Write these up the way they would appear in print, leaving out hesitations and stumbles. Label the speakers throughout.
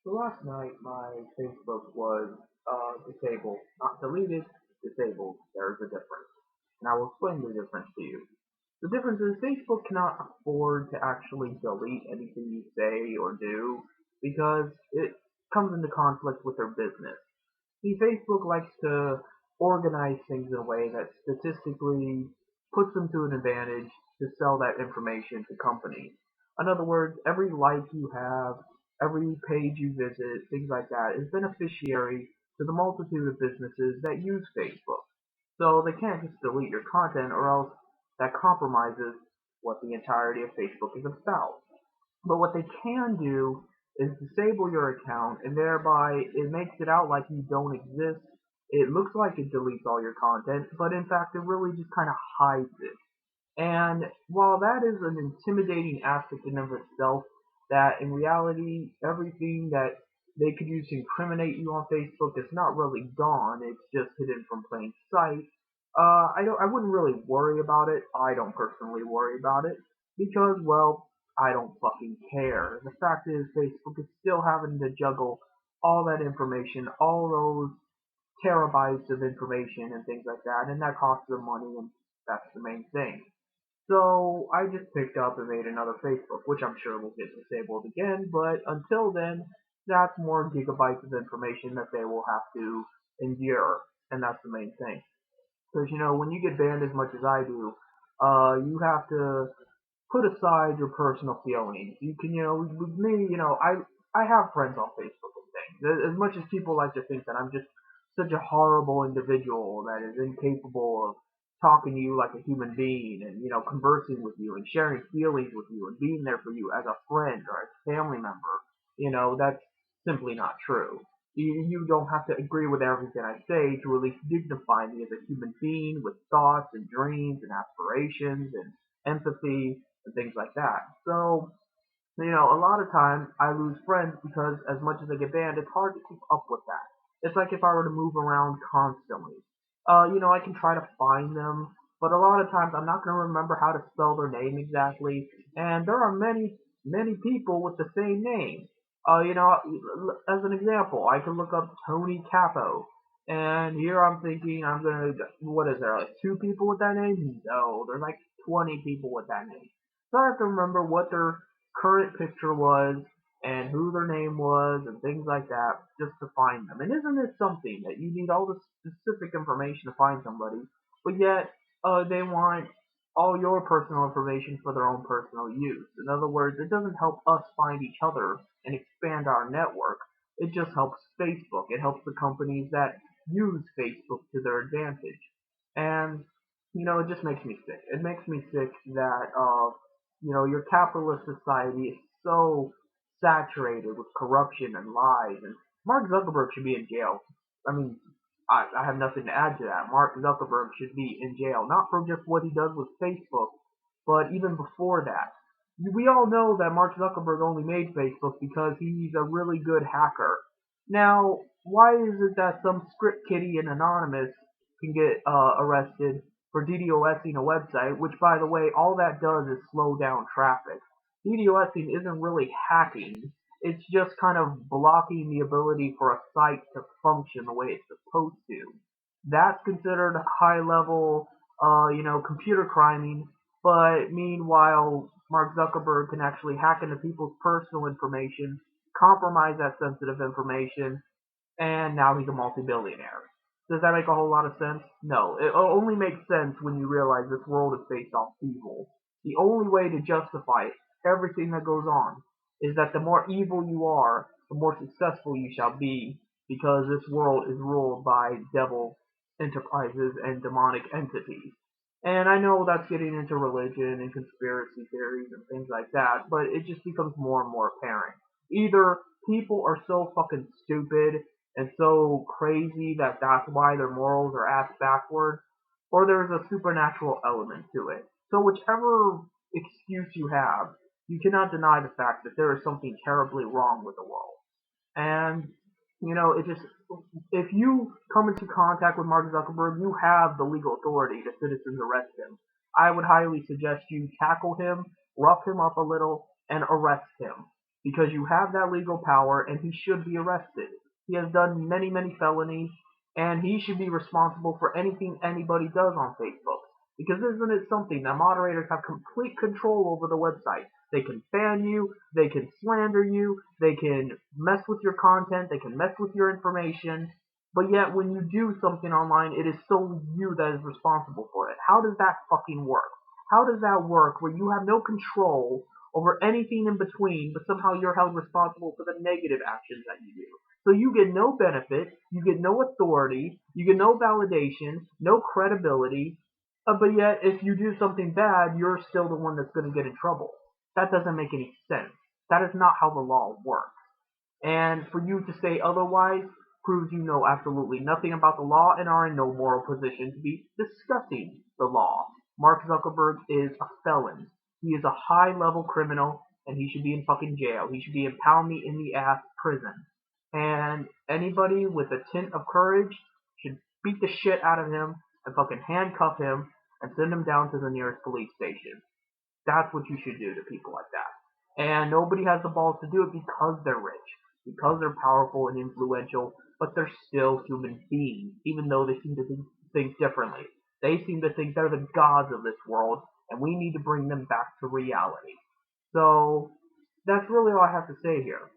Speaker 1: So last night my Facebook was disabled, not deleted, disabled. There's a difference. And I will explain the difference to you. The difference is Facebook cannot afford to actually delete anything you say or do because it comes into conflict with their business. See, Facebook likes to organize things in a way that statistically puts them to an advantage to sell that information to companies. In other words, every like you have, every page you visit, things like that, is beneficiary to the multitude of businesses that use Facebook. So they can't just delete your content or else that compromises what the entirety of Facebook is about. But what they can do is disable your account, and thereby it makes it out like you don't exist. It looks like it deletes all your content, but in fact it really just kind of hides it. And while that is an intimidating aspect in of itself, that in reality everything that they could use to incriminate you on Facebook is not really gone. It's just hidden from plain sight. I wouldn't really worry about it. I don't personally worry about it because, well, I don't fucking care. The fact is, Facebook is still having to juggle all that information, all those terabytes of information and things like that, and that costs them money, and that's the main thing. So I just picked up and made another Facebook, which I'm sure will get disabled again, but until then, that's more gigabytes of information that they will have to endure, and that's the main thing. Because, when you get banned as much as I do, you have to put aside your personal feelings. You can, with me, I have friends on Facebook and things. As much as people like to think that I'm just such a horrible individual that is incapable of talking to you like a human being and, conversing with you and sharing feelings with you and being there for you as a friend or as a family member, that's simply not true. You don't have to agree with everything I say to at least dignify me as a human being with thoughts and dreams and aspirations and empathy and things like that. So, a lot of times I lose friends because as much as I get banned, it's hard to keep up with that. It's like if I were to move around constantly. I can try to find them, but a lot of times I'm not going to remember how to spell their name exactly. And there are many, many people with the same name. As an example, I can look up Tony Capo. And here I'm thinking what is there, like two people with that name? No, there's like 20 people with that name. So I have to remember what their current picture was and who their name was and things like that just to find them. And isn't it something that you need all the specific information to find somebody, but yet they want all your personal information for their own personal use? In other words, it doesn't help us find each other and expand our network. It just helps Facebook. It helps the companies that use Facebook to their advantage. And it just makes me sick. It makes me sick that your capitalist society is so saturated with corruption and lies. And Mark Zuckerberg should be in jail. I mean, I have nothing to add to that. Mark Zuckerberg should be in jail, not for just what he does with Facebook, but even before that. We all know that Mark Zuckerberg only made Facebook because he's a really good hacker. Now, why is it that some script kiddie and anonymous can get arrested for DDoSing a website, which, by the way, all that does is slow down traffic? DDoSing isn't really hacking. It's just kind of blocking the ability for a site to function the way it's supposed to. That's considered high level, computer criming. But meanwhile, Mark Zuckerberg can actually hack into people's personal information, compromise that sensitive information, and now he's a multi-billionaire. Does that make a whole lot of sense? No. It only makes sense when you realize this world is based off evil. The only way to justify everything that goes on is that the more evil you are, the more successful you shall be, because this world is ruled by devil enterprises and demonic entities. And I know that's getting into religion and conspiracy theories and things like that, but it just becomes more and more apparent. Either people are so fucking stupid and so crazy that that's why their morals are ass backward, or there's a supernatural element to it. So whichever excuse you have, you cannot deny the fact that there is something terribly wrong with the world. And it just, if you come into contact with Mark Zuckerberg, you have the legal authority to citizens arrest him. I would highly suggest you tackle him, rough him up a little, and arrest him. because you have that legal power, and he should be arrested. He has done many, many felonies, and he should be responsible for anything anybody does on Facebook. Because isn't it something that moderators have complete control over the website? They can ban you, they can slander you, they can mess with your content, they can mess with your information, but yet when you do something online, it is solely you that is responsible for it. How does that fucking work? How does that work where you have no control over anything in between, but somehow you're held responsible for the negative actions that you do? So you get no benefit, you get no authority, you get no validation, no credibility, but yet if you do something bad, you're still the one that's going to get in trouble. That doesn't make any sense. That is not how the law works. And for you to say otherwise proves you know absolutely nothing about the law and are in no moral position to be discussing the law. Mark Zuckerberg is a felon. He is a high-level criminal, and he should be in fucking jail. He should be in pound me in the ass prison. And anybody with a tint of courage should beat the shit out of him and fucking handcuff him and send him down to the nearest police station. That's what you should do to people like that. And nobody has the balls to do it because they're rich, because they're powerful and influential, but they're still human beings, even though they seem to think differently. They seem to think they're the gods of this world, and we need to bring them back to reality. So that's really all I have to say here,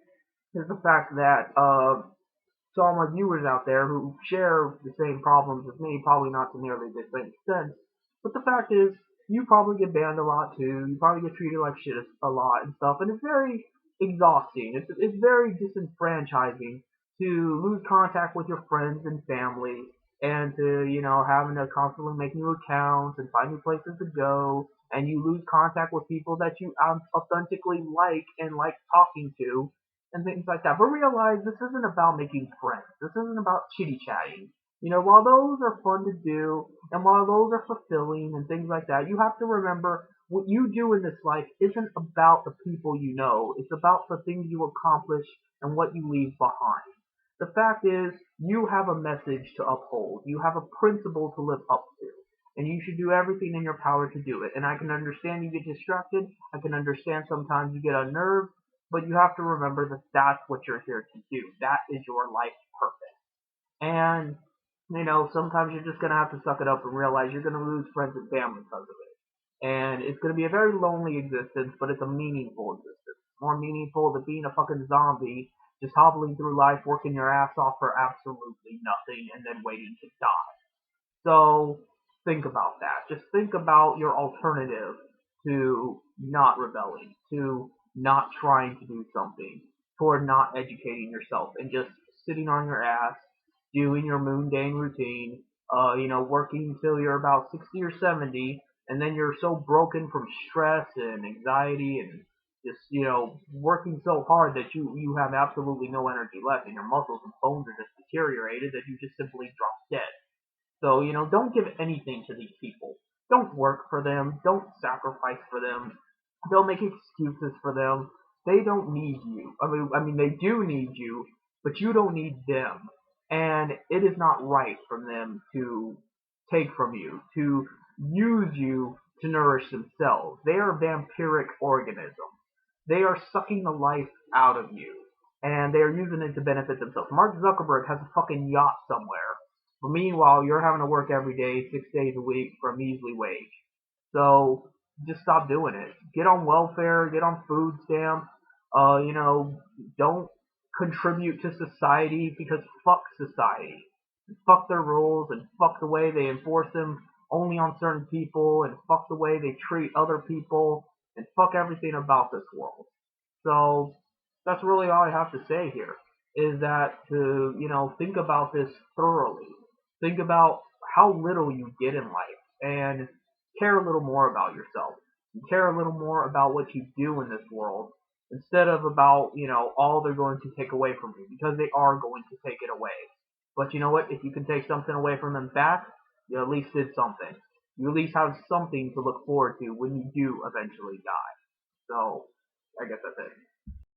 Speaker 1: is the fact that to all my viewers out there who share the same problems as me, probably not to nearly the same extent, but the fact is, you probably get banned a lot too. You probably get treated like shit a lot and stuff, and it's very exhausting. It's very disenfranchising to lose contact with your friends and family, and to having to constantly make new accounts and find new places to go, and you lose contact with people that you authentically like and like talking to, and things like that. But realize this isn't about making friends. This isn't about chitty chatting. While those are fun to do, and while those are fulfilling and things like that, you have to remember what you do in this life isn't about the people you know. It's about the things you accomplish and what you leave behind. The fact is, you have a message to uphold. You have a principle to live up to. And you should do everything in your power to do it. And I can understand you get distracted. I can understand sometimes you get unnerved. But you have to remember that that's what you're here to do. That is your life purpose. And sometimes you're just going to have to suck it up and realize you're going to lose friends and family because of it. And it's going to be a very lonely existence, but it's a meaningful existence. More meaningful than being a fucking zombie, just hobbling through life, working your ass off for absolutely nothing, and then waiting to die. So, think about that. Just think about your alternative to not rebelling, to not trying to do something, toward not educating yourself, and just sitting on your ass, doing your mundane routine, working until you're about 60 or 70, and then you're so broken from stress and anxiety and just, working so hard that you have absolutely no energy left, and your muscles and bones are just deteriorated that you just simply drop dead. So, don't give anything to these people. Don't work for them. Don't sacrifice for them. Don't make excuses for them. They don't need you. I mean, they do need you, but you don't need them. And it is not right for them to take from you, to use you to nourish themselves. They are vampiric organisms. They are sucking the life out of you, and they are using it to benefit themselves. Mark Zuckerberg has a fucking yacht somewhere. But meanwhile, you're having to work every day, 6 days a week for a measly wage. So just stop doing it. Get on welfare, get on food stamp. Don't contribute to society because fuck society. Fuck their rules and fuck the way they enforce them only on certain people and fuck the way they treat other people and fuck everything about this world. So that's really all I have to say here, is that to, think about this thoroughly. Think about how little you get in life and care a little more about yourself. And care a little more about what you do in this world instead of about, all they're going to take away from you, because they are going to take it away. But you know what? If you can take something away from them back, you at least did something. You at least have something to look forward to when you do eventually die. So, I guess that's it.